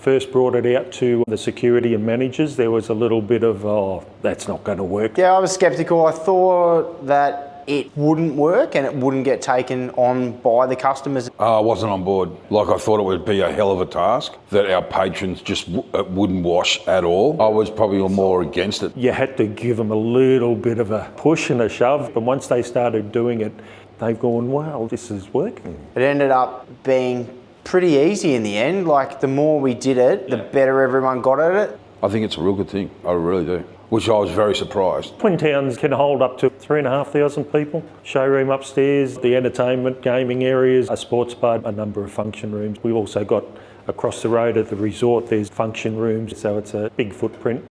first brought it out to the security and managers, there was a little bit of, oh, that's not going to work. Yeah, I was sceptical. I thought that it wouldn't work and it wouldn't get taken on by the customers. I wasn't on board. Like, I thought it would be a hell of a task that our patrons just wouldn't wash at all. I was probably more against it. You had to give them a little bit of a push and a shove, but once they started doing it, they've gone, wow, this is working. It ended up being pretty easy in the end. Like, the more we did it, the better everyone got at it. I think it's a real good thing. I really do. Which I was very surprised. Twin Towns can hold up to 3,500 people. Showroom upstairs, the entertainment, gaming areas, a sports bar, a number of function rooms. We've also got across the road at the resort, there's function rooms, so it's a big footprint.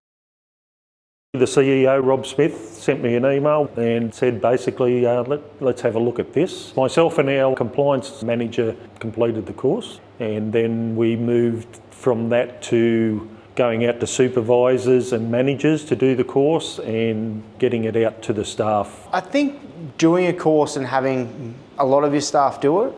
The CEO, Rob Smith, sent me an email and said basically, let's have a look at this. Myself and our compliance manager completed the course, and then we moved from that to going out to supervisors and managers to do the course and getting it out to the staff. I think doing a course and having a lot of your staff do it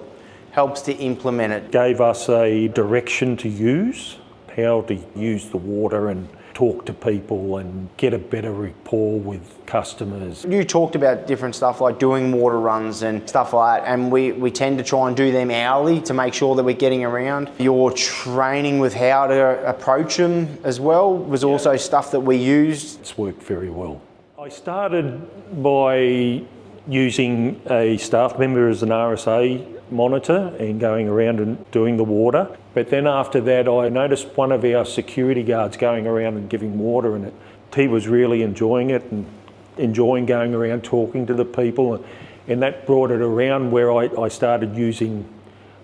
helps to implement it. Gave us a direction to use, how to use the water and talk to people and get a better rapport with customers. You talked about different stuff like doing water runs and stuff like that, and we tend to try and do them hourly to make sure that we're getting around. Your training with how to approach them as well was also stuff that we used. It's worked very well. I started by using a staff member as an RSA monitor and going around and doing the water. But then after that, I noticed one of our security guards going around and giving water, and he was really enjoying it and enjoying going around talking to the people. And that brought it around where I started using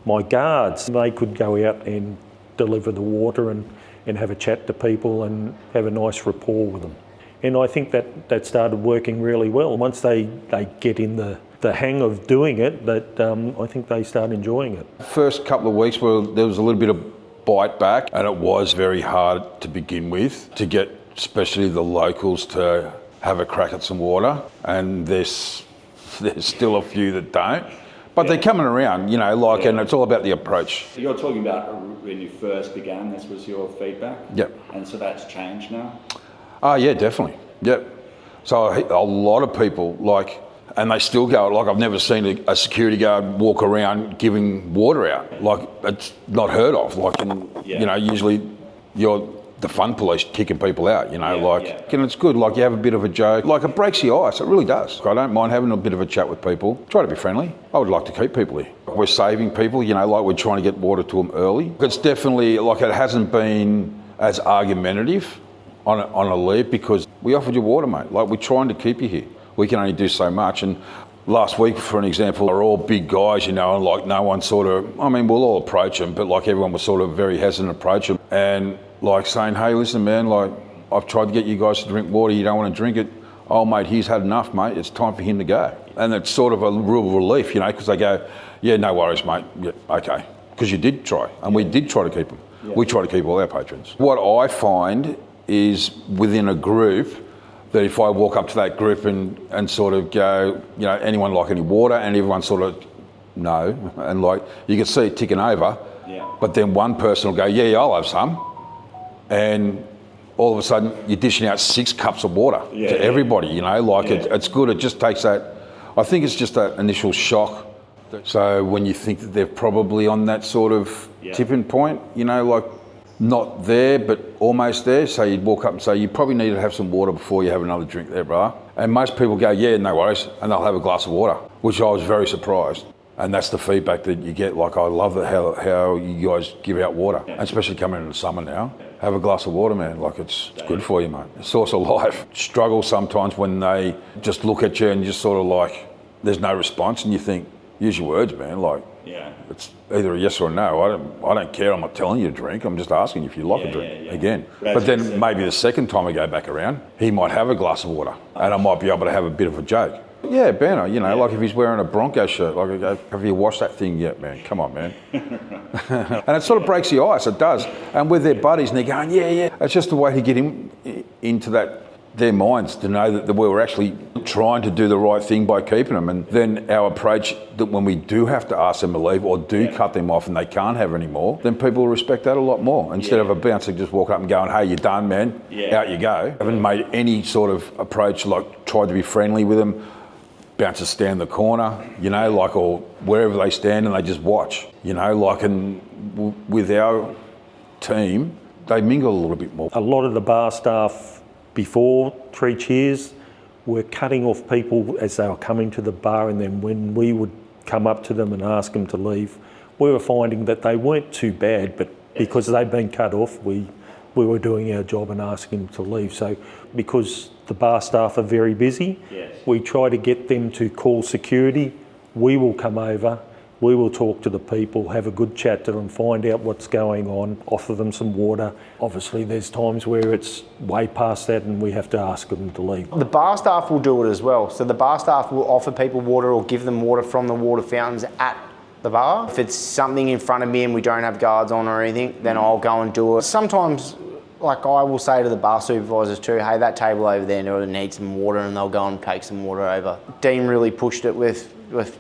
my guards. They could go out and deliver the water and have a chat to people and have a nice rapport with them. And I think that started working really well. Once they get in the hang of doing it, that I think they start enjoying it. First couple of weeks there was a little bit of bite back, and it was very hard to begin with to get especially the locals to have a crack at some water, and there's still a few that don't. But they're coming around, you know, like, and it's all about the approach. So you're talking about when you first began, this was your feedback? Yep. And so that's changed now? Oh, yeah, definitely. Yep. So a lot of people, like, and they still go, like, I've never seen a security guard walk around giving water out. Like, it's not heard of. Like, you know, usually you're the fun police kicking people out, you know, and it's good. Like, you have a bit of a joke. Like, it breaks the ice. It really does. I don't mind having a bit of a chat with people. Try to be friendly. I would like to keep people here. We're saving people, you know, like, we're trying to get water to them early. It's definitely, like, it hasn't been as argumentative on a leave because we offered you water, mate. Like, we're trying to keep you here. We can only do so much. And last week, for an example, we're all big guys, you know, and like no one sort of, I mean, we'll all approach them, but like everyone was sort of very hesitant to approach them. And like saying, hey, listen, man, like I've tried to get you guys to drink water, you don't want to drink it. Oh, mate, he's had enough, mate. It's time for him to go. And it's sort of a real relief, you know, because they go, yeah, no worries, mate. Yeah, okay. Because you did try, and we did try to keep them. Yeah. We try to keep all our patrons. What I find is within a group, that if I walk up to that group and sort of go, you know, anyone like any water, and everyone sort of no, and like you can see it ticking over, but then one person will go, yeah, I'll have some, and all of a sudden you're dishing out 6 cups of water to everybody, you know, like it's good. It just takes that, I think it's just that initial shock. So when you think that they're probably on that sort of tipping point, you know, like not there, but almost there. So you'd walk up and say, you probably need to have some water before you have another drink there, brother. And most people go, yeah, no worries. And they'll have a glass of water, which I was very surprised. And that's the feedback that you get. Like, I love how you guys give out water, and especially coming into summer now. Have a glass of water, man. Like, it's good for you, mate. It's source of life. Struggle sometimes when they just look at you and just sort of like, there's no response, and you think, use your words, man. Like, it's either a yes or a no. I don't care. I'm not telling you to drink. I'm just asking you if you like a drink again. But then maybe the second time I go back around, he might have a glass of water, and I might be able to have a bit of a joke. Yeah, Banner, you know, like if he's wearing a Bronco shirt, like I go, have you washed that thing yet, man? Come on, man. And it sort of breaks the ice, it does. And with their buddies, and they're going, yeah. It's just a way to get him into that their minds to know that we were actually trying to do the right thing by keeping them. And then our approach, that when we do have to ask them to leave or do cut them off and they can't have any more, then people will respect that a lot more. Instead of a bouncer just walking up and going, hey, you're done, man, out you go. I haven't made any sort of approach, like tried to be friendly with them. Bouncers stand in the corner, you know, like, or wherever they stand, and they just watch, you know, like, and with our team, they mingle a little bit more. A lot of the bar staff before 3Cheers were cutting off people as they were coming to the bar, and then when we would come up to them and ask them to leave, we were finding that they weren't too bad, but because they'd been cut off, we were doing our job and asking them to leave. So because the bar staff are very busy, we try to get them to call security. We will come over, we will talk to the people, have a good chat to them, find out what's going on, offer them some water. Obviously there's times where it's way past that and we have to ask them to leave. The bar staff will do it as well. So the bar staff will offer people water or give them water from the water fountains at the bar. If it's something in front of me and we don't have guards on or anything, then I'll go and do it. Sometimes, like, I will say to the bar supervisors too, hey, that table over there needs some water, and they'll go and take some water over. Dean really pushed it with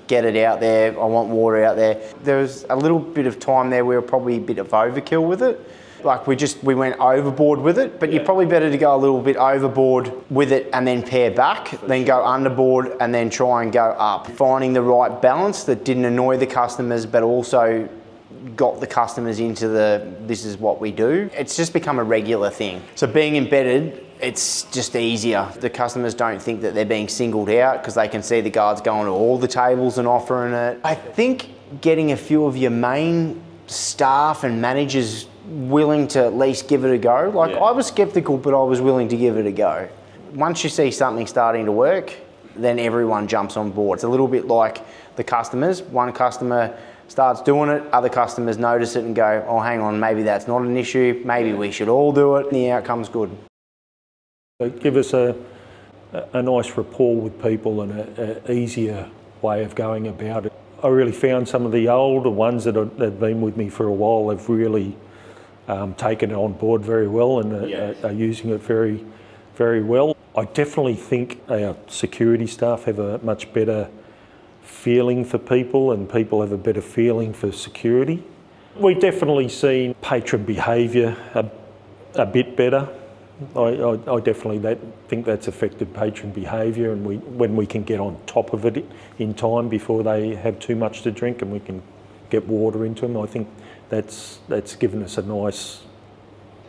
get it out there, I want water out there. There was a little bit of time there where we were probably a bit of overkill with it. Like we went overboard with it, but you're probably better to go a little bit overboard with it and then pare back, than go underboard and then try and go up. Finding the right balance that didn't annoy the customers, but also got the customers into this is what we do. It's just become a regular thing. So being embedded, it's just easier. The customers don't think that they're being singled out because they can see the guards going to all the tables and offering it. I think getting a few of your main staff and managers willing to at least give it a go. I was skeptical, but I was willing to give it a go. Once you see something starting to work, then everyone jumps on board. It's a little bit like the customers. One customer starts doing it, other customers notice it and go, oh, hang on, maybe that's not an issue, maybe we should all do it, and the outcome's good. So give us a nice rapport with people and an easier way of going about it. I really found some of the older ones that have been with me for a while have really taken it on board very well and are using it very, very well. I definitely think our security staff have a much better feeling for people, and people have a better feeling for security. We've definitely seen patron behaviour a bit better. I definitely think that's affected patron behaviour, and when we can get on top of it in time before they have too much to drink and we can get water into them, I think that's given us a nice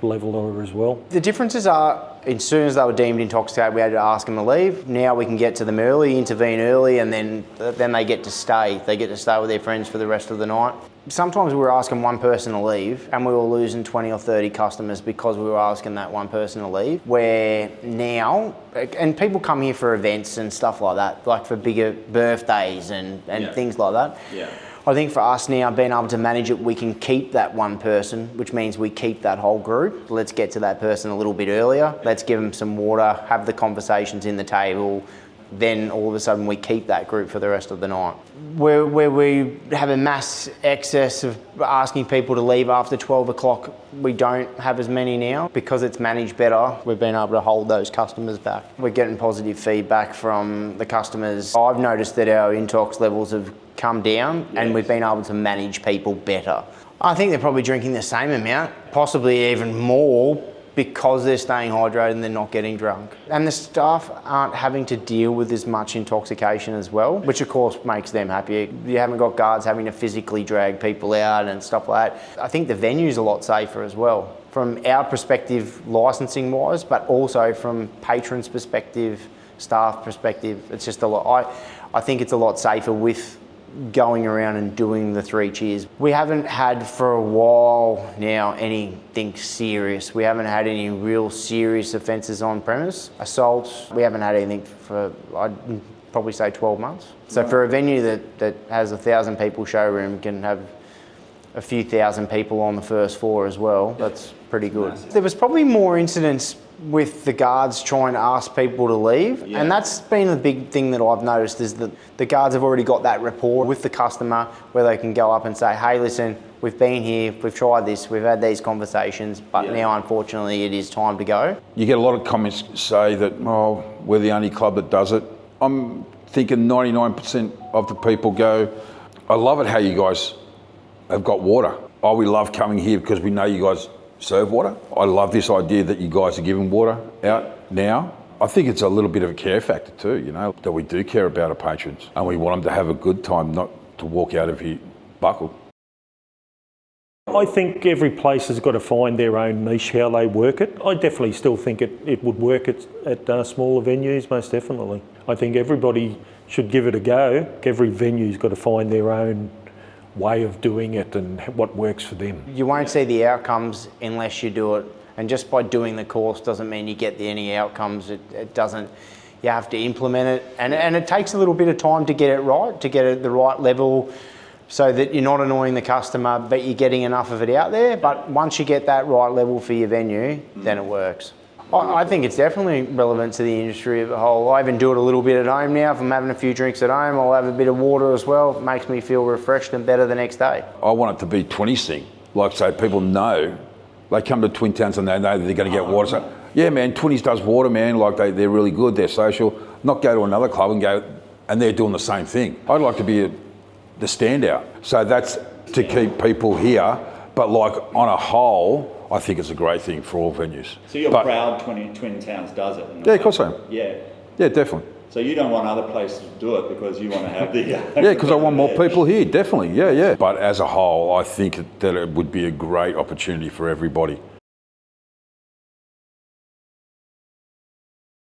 leveler as well. The differences are, as soon as they were deemed intoxicated, we had to ask them to leave. Now we can get to them early, intervene early, and then they get to stay. They get to stay with their friends for the rest of the night. Sometimes we were asking one person to leave and we were losing 20 or 30 customers because we were asking that one person to leave. Where now, and people come here for events and stuff like that, like for bigger birthdays and things like that. Yeah. I think for us now, being able to manage it, we can keep that one person, which means we keep that whole group. Let's get to that person a little bit earlier. Let's give them some water, have the conversations in the table. Then all of a sudden we keep that group for the rest of the night. Where we have a mass excess of asking people to leave after 12 o'clock, we don't have as many now. Because it's managed better, we've been able to hold those customers back. We're getting positive feedback from the customers. I've noticed that our intox levels have come down and we've been able to manage people better. I think they're probably drinking the same amount, possibly even more, because they're staying hydrated and they're not getting drunk. And the staff aren't having to deal with as much intoxication as well, which of course makes them happy. You haven't got guards having to physically drag people out and stuff like that. I think the venue's a lot safer as well, from our perspective, licensing wise, but also from patrons' perspective, staff perspective. It's just a lot. I think it's a lot safer with going around and doing the 3Cheers. We haven't had for a while now anything serious. We haven't had any real serious offences on premise. Assaults, we haven't had anything for, I'd probably say 12 months. So for a venue that has 1,000 people showroom can have a few thousand people on the first floor as well. That's pretty good. There was probably more incidents with the guards trying to ask people to leave, and that's been a big thing that I've noticed, is that the guards have already got that rapport with the customer where they can go up and say, hey, listen, we've been here, we've tried this, we've had these conversations, but now unfortunately it is time to go. You get a lot of comments say that, oh, we're the only club that does it. I'm thinking 99% of the people go, I love it how you guys have got water. Oh, we love coming here because we know you guys serve water. I love this idea that you guys are giving water out now. I think it's a little bit of a care factor too, you know, that we do care about our patrons and we want them to have a good time, not to walk out of here buckled. I think every place has got to find their own niche, how they work it. I definitely still think it would work at smaller venues, most definitely. I think everybody should give it a go. Every venue's got to find their own way of doing it and what works for them. You won't see the outcomes unless you do it, and just by doing the course doesn't mean you get any outcomes. It doesn't. You have to implement it, and it takes a little bit of time to get it right, to get it at the right level, so that you're not annoying the customer, but you're getting enough of it out there. But once you get that right level for your venue, then it works. I think it's definitely relevant to the industry as a whole. I even do it a little bit at home now. If I'm having a few drinks at home, I'll have a bit of water as well. It makes me feel refreshed and better the next day. I want it to be 20s thing, like so people know, they come to Twin Towns and they know that they're going to get water. So, yeah, man, 20s does water, man. Like they're really good, they're social. Not go to another club and they're doing the same thing. I'd like to be the standout. So that's to keep people here, but like on a whole, I think it's a great thing for all venues. So you're proud Twin Towns does it? Yeah, of course I am. Yeah. Yeah, definitely. So you don't want other places to do it because you want to have the... Yeah, because I want more people here, definitely, yeah. But as a whole, I think that it would be a great opportunity for everybody.